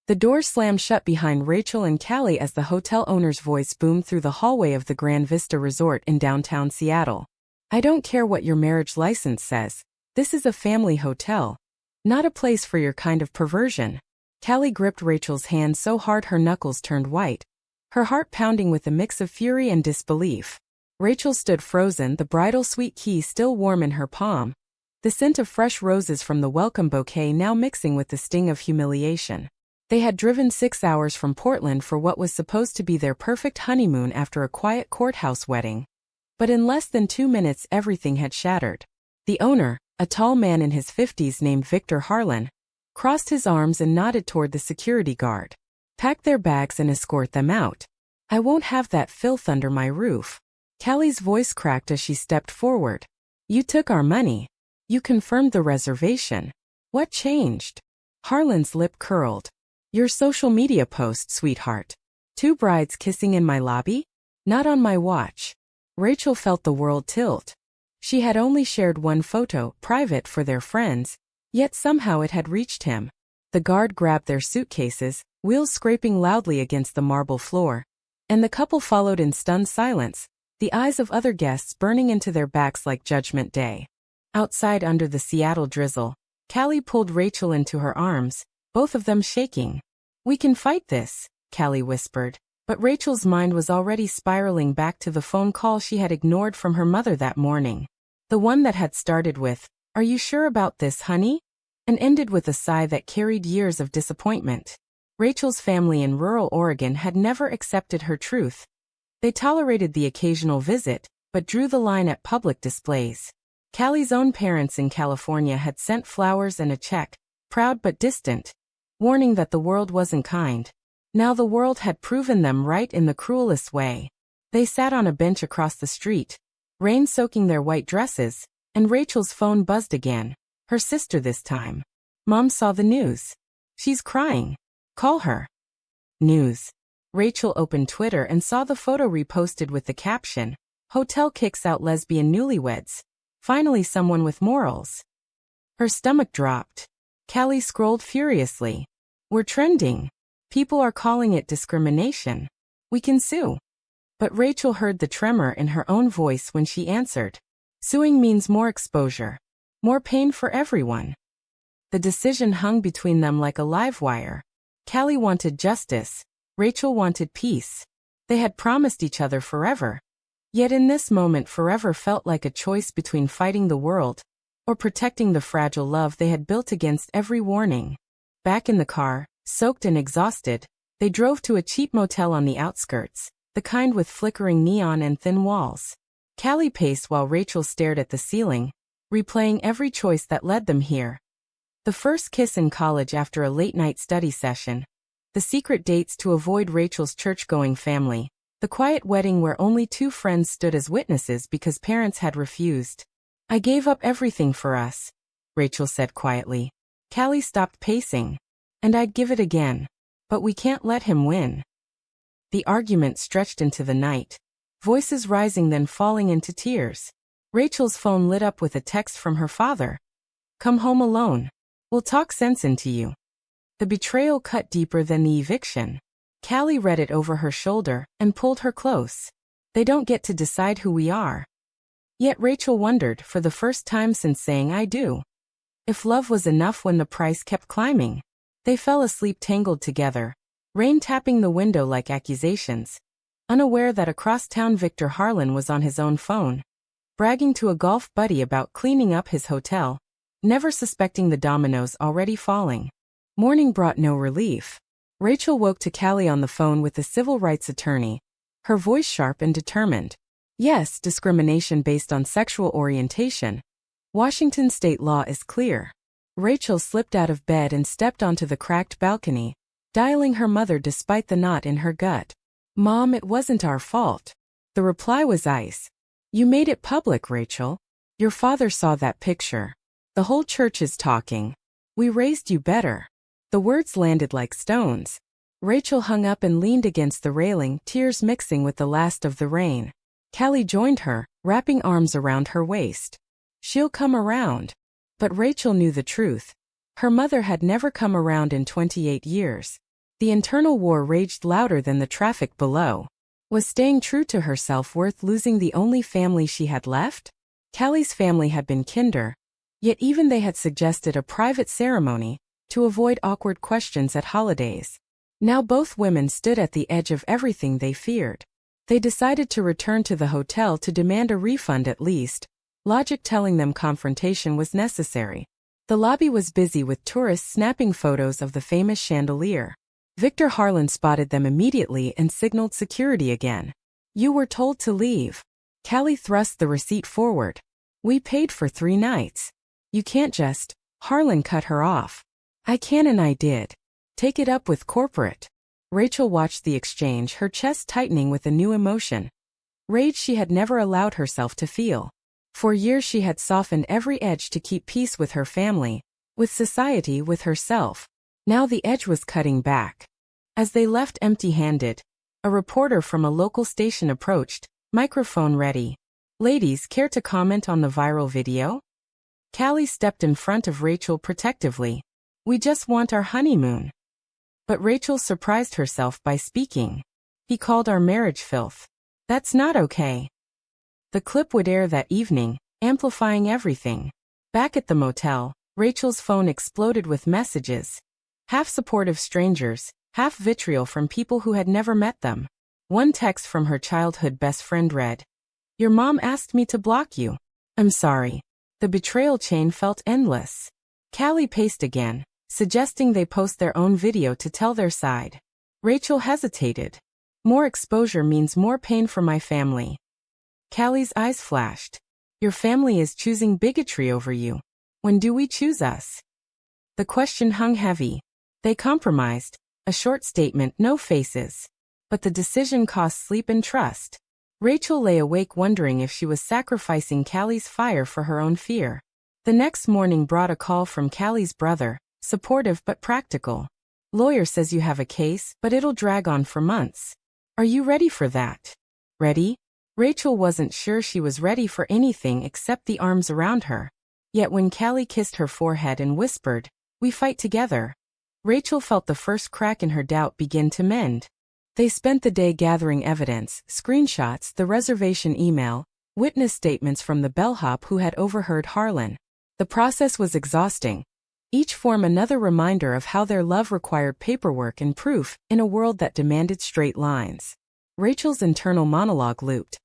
The door slammed shut behind Rachel and Callie as the hotel owner's voice boomed through the hallway of the Grand Vista Resort in downtown Seattle. "I don't care what your marriage license says. This is a family hotel. Not a place for your kind of perversion." Callie gripped Rachel's hand so hard her knuckles turned white, her heart pounding with a mix of fury and disbelief. Rachel stood frozen, the bridal sweet key still warm in her palm, the scent of fresh roses from the welcome bouquet now mixing with the sting of humiliation. They had driven 6 hours from Portland for what was supposed to be their perfect honeymoon after a quiet courthouse wedding. But in less than 2 minutes everything had shattered. The owner, a tall man in his 50s named Victor Harlan, crossed his arms and nodded toward the security guard. "Pack their bags and escort them out. I won't have that filth under my roof." Callie's voice cracked as she stepped forward. "You took our money. You confirmed the reservation. What changed?" Harlan's lip curled. "Your social media post, sweetheart. 2 brides kissing in my lobby? Not on my watch." Rachel felt the world tilt. She had only shared one photo, private for their friends, yet somehow it had reached him. The guard grabbed their suitcases, wheels scraping loudly against the marble floor, and the couple followed in stunned silence, the eyes of other guests burning into their backs like Judgment Day. Outside under the Seattle drizzle, Callie pulled Rachel into her arms, both of them shaking. "We can fight this," Callie whispered, but Rachel's mind was already spiraling back to the phone call she had ignored from her mother that morning. The one that had started with, "Are you sure about this, honey?" and ended with a sigh that carried years of disappointment. Rachel's family in rural Oregon had never accepted her truth. They tolerated the occasional visit, but drew the line at public displays. Callie's own parents in California had sent flowers and a check, proud but distant, warning that the world wasn't kind. Now the world had proven them right in the cruelest way. They sat on a bench across the street, rain soaking their white dresses, and Rachel's phone buzzed again, her sister this time. "Mom saw the news. She's crying. Call her." News. Rachel opened Twitter and saw the photo reposted with the caption, "Hotel kicks out lesbian newlyweds. Finally someone with morals." Her stomach dropped. Callie scrolled furiously. "We're trending. People are calling it discrimination. We can sue." But Rachel heard the tremor in her own voice when she answered. "Suing means more exposure. More pain for everyone." The decision hung between them like a live wire. Callie wanted justice. Rachel wanted peace. They had promised each other forever. Yet in this moment forever felt like a choice between fighting the world or protecting the fragile love they had built against every warning. Back in the car, soaked and exhausted, they drove to a cheap motel on the outskirts, the kind with flickering neon and thin walls. Callie paced while Rachel stared at the ceiling, replaying every choice that led them here. The first kiss in college after a late-night study session, the secret dates to avoid Rachel's church-going family, the quiet wedding where only 2 friends stood as witnesses because parents had refused. "I gave up everything for us," Rachel said quietly. Callie stopped pacing. "And I'd give it again. But we can't let him win." The argument stretched into the night, voices rising then falling into tears. Rachel's phone lit up with a text from her father. "Come home alone. We'll talk sense into you." The betrayal cut deeper than the eviction. Callie read it over her shoulder and pulled her close. "They don't get to decide who we are." Yet Rachel wondered, for the first time since saying "I do," if love was enough when the price kept climbing. They fell asleep tangled together, rain tapping the window like accusations, unaware that across town Victor Harlan was on his own phone, bragging to a golf buddy about cleaning up his hotel, never suspecting the dominoes already falling. Morning brought no relief. Rachel woke to Callie on the phone with the civil rights attorney, her voice sharp and determined. "Yes, discrimination based on sexual orientation. Washington state law is clear." Rachel slipped out of bed and stepped onto the cracked balcony, dialing her mother despite the knot in her gut. "Mom, it wasn't our fault." The reply was ice. "You made it public, Rachel. Your father saw that picture. The whole church is talking. We raised you better." The words landed like stones. Rachel hung up and leaned against the railing, tears mixing with the last of the rain. Callie joined her, wrapping arms around her waist. "She'll come around." But Rachel knew the truth. Her mother had never come around in 28 years. The internal war raged louder than the traffic below. Was staying true to herself worth losing the only family she had left? Callie's family had been kinder, yet even they had suggested a private ceremony to avoid awkward questions at holidays. Now both women stood at the edge of everything they feared. They decided to return to the hotel to demand a refund at least, logic telling them confrontation was necessary. The lobby was busy with tourists snapping photos of the famous chandelier. Victor Harlan spotted them immediately and signaled security again. "You were told to leave." Callie thrust the receipt forward. "We paid for 3 nights. You can't just..." Harlan cut her off. "I can and I did. Take it up with corporate." Rachel watched the exchange, her chest tightening with a new emotion. Rage she had never allowed herself to feel. For years she had softened every edge to keep peace with her family, with society, with herself. Now the edge was cutting back. As they left empty-handed, a reporter from a local station approached, microphone ready. "Ladies, care to comment on the viral video?" Callie stepped in front of Rachel protectively. "We just want our honeymoon." But Rachel surprised herself by speaking. "He called our marriage filth. That's not okay." The clip would air that evening, amplifying everything. Back at the motel, Rachel's phone exploded with messages. Half supportive strangers, half vitriol from people who had never met them. One text from her childhood best friend read, "Your mom asked me to block you. I'm sorry." The betrayal chain felt endless. Callie paced again, suggesting they post their own video to tell their side. Rachel hesitated. "More exposure means more pain for my family." Callie's eyes flashed. "Your family is choosing bigotry over you. When do we choose us?" The question hung heavy. They compromised. A short statement, no faces. But the decision cost sleep and trust. Rachel lay awake wondering if she was sacrificing Callie's fire for her own fear. The next morning brought a call from Callie's brother, supportive but practical. "Lawyer says you have a case, but it'll drag on for months. Are you ready for that?" Ready? Rachel wasn't sure she was ready for anything except the arms around her. Yet when Callie kissed her forehead and whispered, "We fight together," Rachel felt the first crack in her doubt begin to mend. They spent the day gathering evidence, screenshots, the reservation email, witness statements from the bellhop who had overheard Harlan. The process was exhausting. Each form another reminder of how their love required paperwork and proof in a world that demanded straight lines. Rachel's internal monologue looped.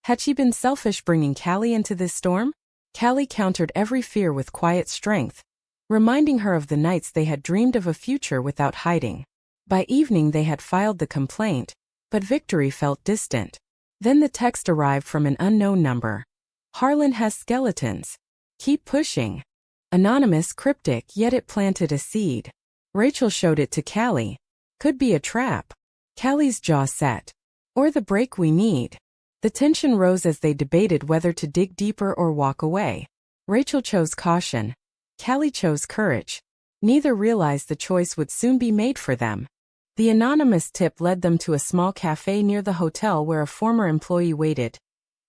Had she been selfish bringing Callie into this storm? Callie countered every fear with quiet strength, reminding her of the nights they had dreamed of a future without hiding. By evening they had filed the complaint, but victory felt distant. Then the text arrived from an unknown number. "Harlan has skeletons. Keep pushing." Anonymous, cryptic, yet it planted a seed. Rachel showed it to Callie. "Could be a trap." Callie's jaw set. "Or the break we need." The tension rose as they debated whether to dig deeper or walk away. Rachel chose caution. Callie chose courage. Neither realized the choice would soon be made for them. The anonymous tip led them to a small cafe near the hotel where a former employee waited,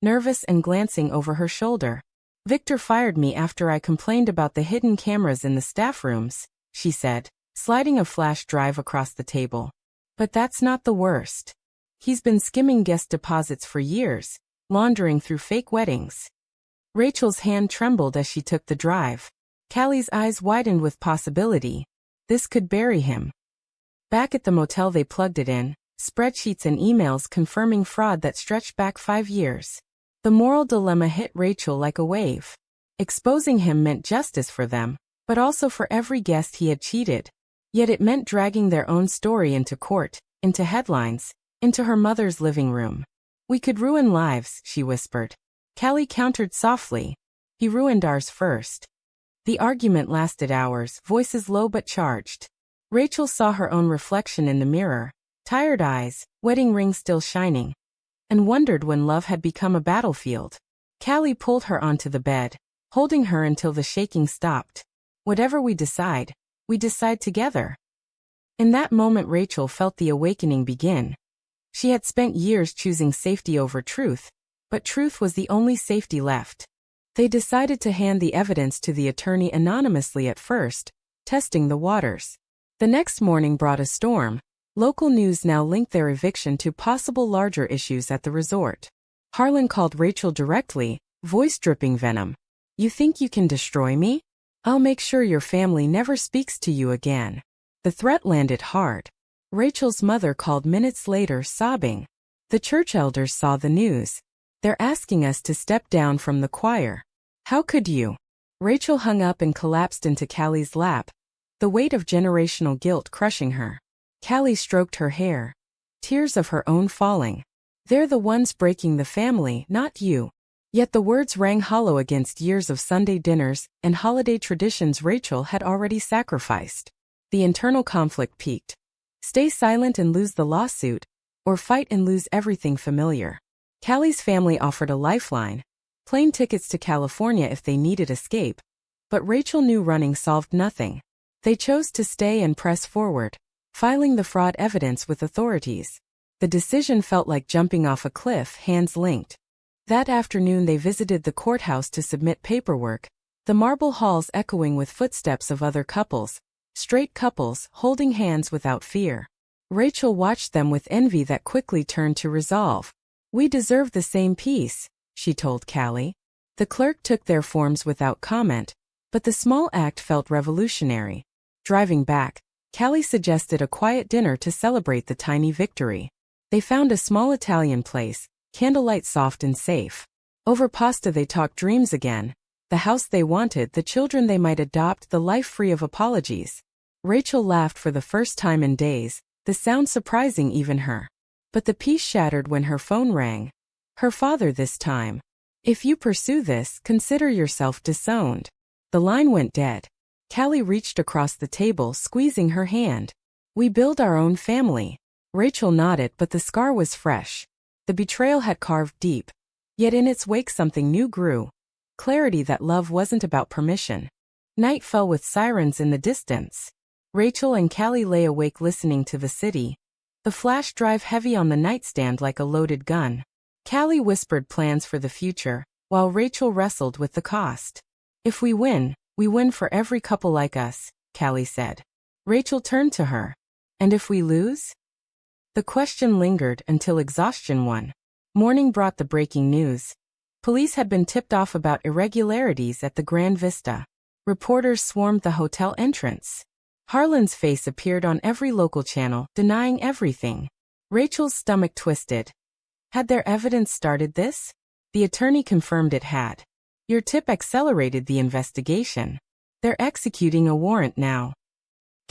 nervous and glancing over her shoulder. "Victor fired me after I complained about the hidden cameras in the staff rooms," she said, sliding a flash drive across the table. "But that's not the worst. He's been skimming guest deposits for years, laundering through fake weddings." Rachel's hand trembled as she took the drive. Callie's eyes widened with possibility. This could bury him. Back at the motel they plugged it in, spreadsheets and emails confirming fraud that stretched back 5 years. The moral dilemma hit Rachel like a wave. Exposing him meant justice for them, but also for every guest he had cheated. Yet it meant dragging their own story into court, into headlines, into her mother's living room. "We could ruin lives," she whispered. Callie countered softly. "He ruined ours first." The argument lasted hours, voices low but charged. Rachel saw her own reflection in the mirror, tired eyes, wedding ring still shining, and wondered when love had become a battlefield. Callie pulled her onto the bed, holding her until the shaking stopped. "Whatever we decide together." In that moment Rachel felt the awakening begin. She had spent years choosing safety over truth, but truth was the only safety left. They decided to hand the evidence to the attorney anonymously at first, testing the waters. The next morning brought a storm. Local news now linked their eviction to possible larger issues at the resort. Harlan called Rachel directly, voice dripping venom. "You think you can destroy me? I'll make sure your family never speaks to you again." The threat landed hard. Rachel's mother called minutes later, sobbing. "The church elders saw the news. They're asking us to step down from the choir. How could you?" Rachel hung up and collapsed into Callie's lap, the weight of generational guilt crushing her. Callie stroked her hair, tears of her own falling. "They're the ones breaking the family, not you." Yet the words rang hollow against years of Sunday dinners and holiday traditions Rachel had already sacrificed. The internal conflict peaked. Stay silent and lose the lawsuit, or fight and lose everything familiar. Callie's family offered a lifeline, plane tickets to California if they needed escape, but Rachel knew running solved nothing. They chose to stay and press forward, filing the fraud evidence with authorities. The decision felt like jumping off a cliff, hands linked. That afternoon they visited the courthouse to submit paperwork, the marble halls echoing with footsteps of other couples, straight couples holding hands without fear. Rachel watched them with envy that quickly turned to resolve. "We deserve the same peace," she told Callie. The clerk took their forms without comment, but the small act felt revolutionary. Driving back, Callie suggested a quiet dinner to celebrate the tiny victory. They found a small Italian place, candlelight soft and safe. Over pasta they talked dreams again, the house they wanted, the children they might adopt, the life free of apologies. Rachel laughed for the first time in days, the sound surprising even her. But the peace shattered when her phone rang. Her father this time. "If you pursue this, consider yourself disowned." The line went dead. Callie reached across the table, squeezing her hand. "We build our own family." Rachel nodded, but the scar was fresh. The betrayal had carved deep. Yet in its wake something new grew. Clarity that love wasn't about permission. Night fell with sirens in the distance. Rachel and Callie lay awake listening to the city, the flash drive heavy on the nightstand like a loaded gun. Callie whispered plans for the future, while Rachel wrestled with the cost. "If we win for every couple like us," Callie said. Rachel turned to her. "And if we lose?" The question lingered until exhaustion won. Morning brought the breaking news. Police had been tipped off about irregularities at the Grand Vista. Reporters swarmed the hotel entrance. Harlan's face appeared on every local channel, denying everything. Rachel's stomach twisted. Had their evidence started this? The attorney confirmed it had. "Your tip accelerated the investigation. They're executing a warrant now."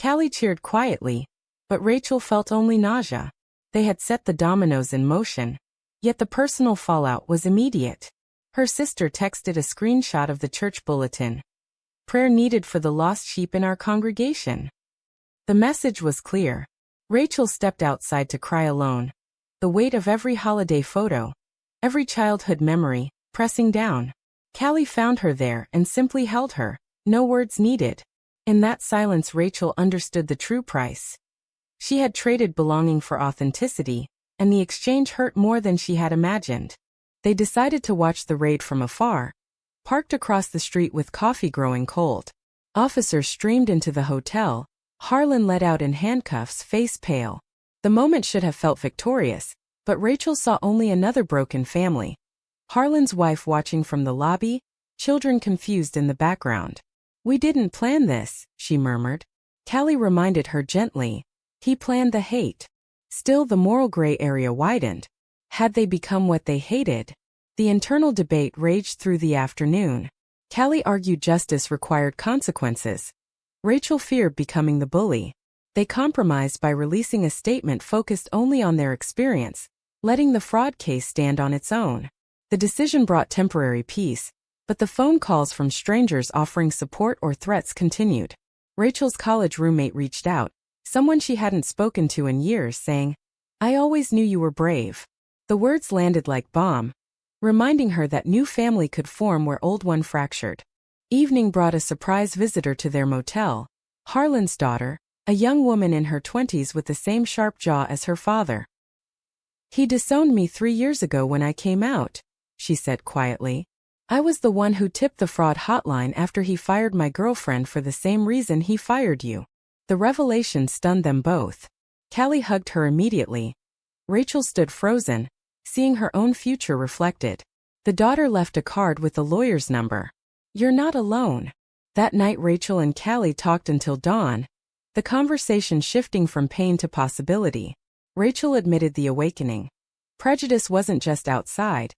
Callie cheered quietly, but Rachel felt only nausea. They had set the dominoes in motion, yet the personal fallout was immediate. Her sister texted a screenshot of the church bulletin. "Prayer needed for the lost sheep in our congregation." The message was clear. Rachel stepped outside to cry alone. The weight of every holiday photo, every childhood memory, pressing down. Callie found her there and simply held her, no words needed. In that silence Rachel understood the true price. She had traded belonging for authenticity, and the exchange hurt more than she had imagined. They decided to watch the raid from afar, parked across the street with coffee growing cold. Officers streamed into the hotel, Harlan let out in handcuffs, face pale. The moment should have felt victorious, but Rachel saw only another broken family. Harlan's wife watching from the lobby, children confused in the background. "We didn't plan this," she murmured. Callie reminded her gently. "He planned the hate." Still the moral gray area widened. Had they become what they hated? The internal debate raged through the afternoon. Callie argued justice required consequences. Rachel feared becoming the bully. They compromised by releasing a statement focused only on their experience, letting the fraud case stand on its own. The decision brought temporary peace, but the phone calls from strangers offering support or threats continued. Rachel's college roommate reached out, someone she hadn't spoken to in years, saying, "I always knew you were brave." The words landed like bomb, reminding her that new family could form where old one fractured. Evening brought a surprise visitor to their motel, Harlan's daughter, a young woman in her 20s with the same sharp jaw as her father. "He disowned me 3 years ago when I came out," she said quietly. "I was the one who tipped the fraud hotline after he fired my girlfriend for the same reason he fired you." The revelation stunned them both. Callie hugged her immediately. Rachel stood frozen, seeing her own future reflected. The daughter left a card with the lawyer's number. "You're not alone." That night Rachel and Callie talked until dawn, the conversation shifting from pain to possibility. Rachel admitted the awakening. Prejudice wasn't just outside.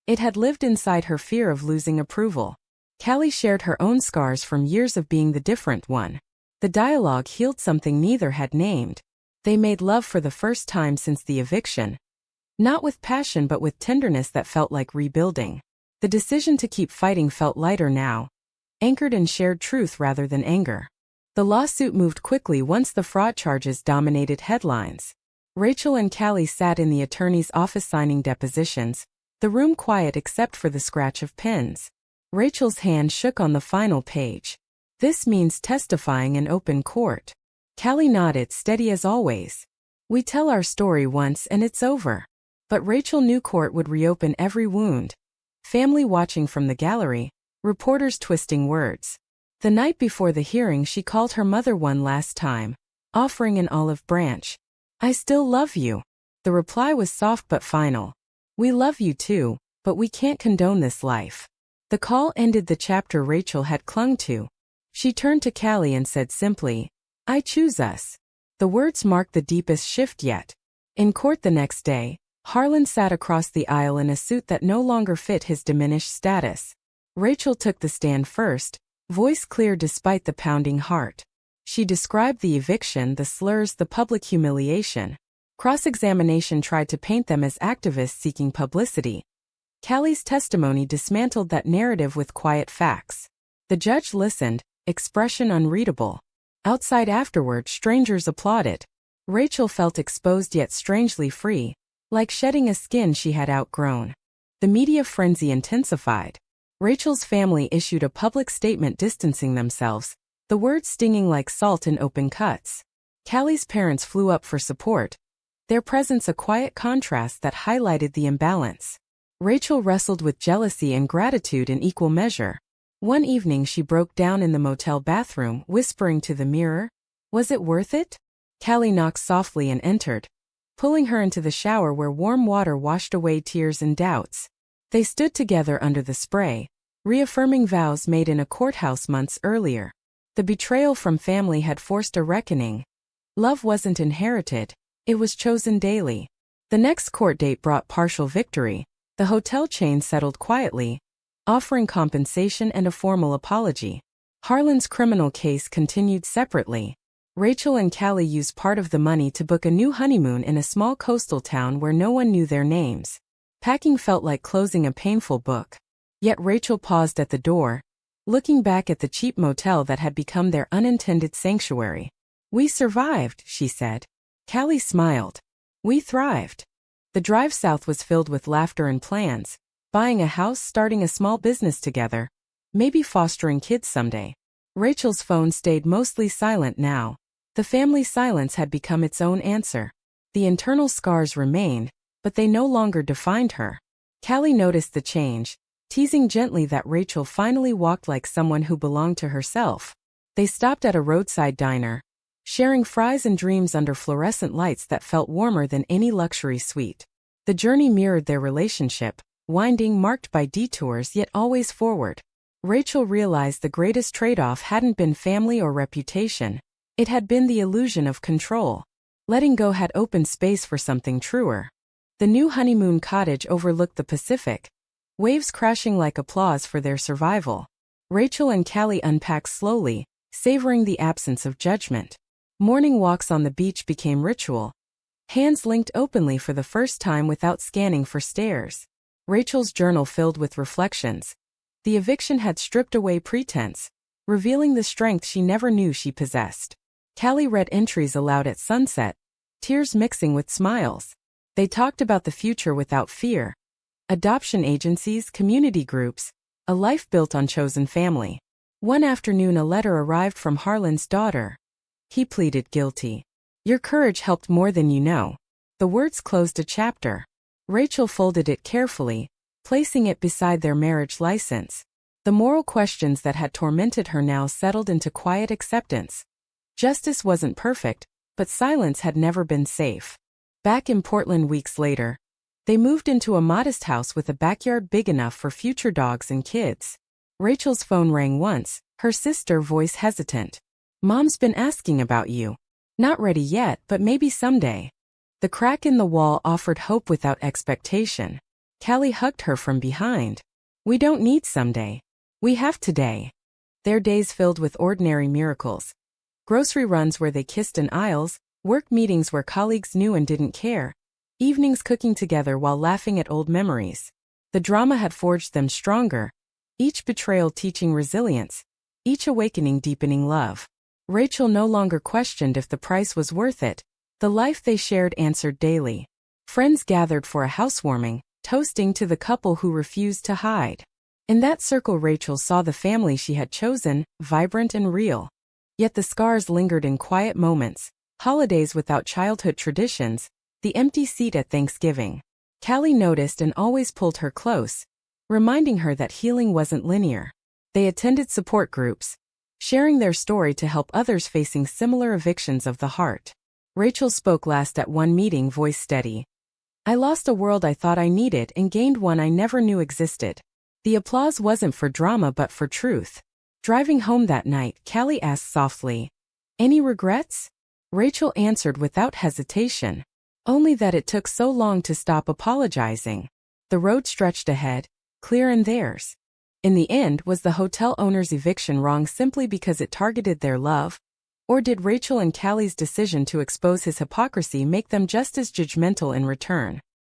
It had lived inside her, fear of losing approval. Callie shared her own scars from years of being the different one. The dialogue healed something neither had named. They made love for the first time since the eviction. Not with passion but with tenderness that felt like rebuilding. The decision to keep fighting felt lighter now, anchored in shared truth rather than anger. The lawsuit moved quickly once the fraud charges dominated headlines. Rachel and Callie sat in the attorney's office signing depositions, the room quiet except for the scratch of pens. Rachel's hand shook on the final page. "This means testifying in open court." Callie nodded, steady as always. "We tell our story once and it's over." But Rachel knew court would reopen every wound. Family watching from the gallery, reporters twisting words. The night before the hearing she called her mother one last time, offering an olive branch. "I still love you." The reply was soft but final. "We love you too, but we can't condone this life." The call ended the chapter Rachel had clung to. She turned to Callie and said simply, "I choose us." The words marked the deepest shift yet. In court the next day, Harlan sat across the aisle in a suit that no longer fit his diminished status. Rachel took the stand first, voice clear despite the pounding heart. She described the eviction, the slurs, the public humiliation. Cross-examination tried to paint them as activists seeking publicity. Callie's testimony dismantled that narrative with quiet facts. The judge listened, expression unreadable. Outside afterward, strangers applauded. Rachel felt exposed yet strangely free, like shedding a skin she had outgrown. The media frenzy intensified. Rachel's family issued a public statement distancing themselves, the words stinging like salt in open cuts. Callie's parents flew up for support, their presence a quiet contrast that highlighted the imbalance. Rachel wrestled with jealousy and gratitude in equal measure. One evening she broke down in the motel bathroom, whispering to the mirror, "Was it worth it?" Callie knocked softly and entered, pulling her into the shower where warm water washed away tears and doubts. They stood together under the spray, reaffirming vows made in a courthouse months earlier. The betrayal from family had forced a reckoning. Love wasn't inherited, it was chosen daily. The next court date brought partial victory. The hotel chain settled quietly, offering compensation and a formal apology. Harlan's criminal case continued separately. Rachel and Callie used part of the money to book a new honeymoon in a small coastal town where no one knew their names. Packing felt like closing a painful book. Yet Rachel paused at the door, looking back at the cheap motel that had become their unintended sanctuary. "We survived," she said. Callie smiled. "We thrived." The drive south was filled with laughter and plans, buying a house, starting a small business together, maybe fostering kids someday. Rachel's phone stayed mostly silent now. The family silence had become its own answer. The internal scars remained, but they no longer defined her. Callie noticed the change, teasing gently that Rachel finally walked like someone who belonged to herself. They stopped at a roadside diner, sharing fries and dreams under fluorescent lights that felt warmer than any luxury suite. The journey mirrored their relationship, winding, marked by detours yet always forward. Rachel realized the greatest trade-off hadn't been family or reputation. It had been the illusion of control. Letting go had opened space for something truer. The new honeymoon cottage overlooked the Pacific, waves crashing like applause for their survival. Rachel and Callie unpacked slowly, savoring the absence of judgment. Morning walks on the beach became ritual. Hands linked openly for the first time without scanning for stares. Rachel's journal filled with reflections. The eviction had stripped away pretense, revealing the strength she never knew she possessed. Callie read entries aloud at sunset, tears mixing with smiles. They talked about the future without fear. Adoption agencies, community groups, a life built on chosen family. One afternoon a letter arrived from Harlan's daughter. He pleaded guilty. "Your courage helped more than you know." The words closed a chapter. Rachel folded it carefully, placing it beside their marriage license. The moral questions that had tormented her now settled into quiet acceptance. Justice wasn't perfect, but silence had never been safe. Back in Portland weeks later, they moved into a modest house with a backyard big enough for future dogs and kids. Rachel's phone rang once, her sister voice hesitant. "Mom's been asking about you. Not ready yet, but maybe someday." The crack in the wall offered hope without expectation. Callie hugged her from behind. "We don't need someday. We have today." Their days filled with ordinary miracles. Grocery runs where they kissed in aisles, work meetings where colleagues knew and didn't care, evenings cooking together while laughing at old memories. The drama had forged them stronger, each betrayal teaching resilience, each awakening deepening love. Rachel no longer questioned if the price was worth it. The life they shared answered daily. Friends gathered for a housewarming, toasting to the couple who refused to hide. In that circle Rachel saw the family she had chosen, vibrant and real. Yet the scars lingered in quiet moments, holidays without childhood traditions, the empty seat at Thanksgiving. Callie noticed and always pulled her close, reminding her that healing wasn't linear. They attended support groups, sharing their story to help others facing similar evictions of the heart. Rachel spoke last at one meeting, voice steady. "I lost a world I thought I needed and gained one I never knew existed." The applause wasn't for drama but for truth. Driving home that night, Callie asked softly, "Any regrets?" Rachel answered without hesitation. Only that it took so long to stop apologizing. The road stretched ahead, clear in theirs. In the end, was the hotel owner's eviction wrong simply because it targeted their love? Or did Rachel and Callie's decision to expose his hypocrisy make them just as judgmental in return?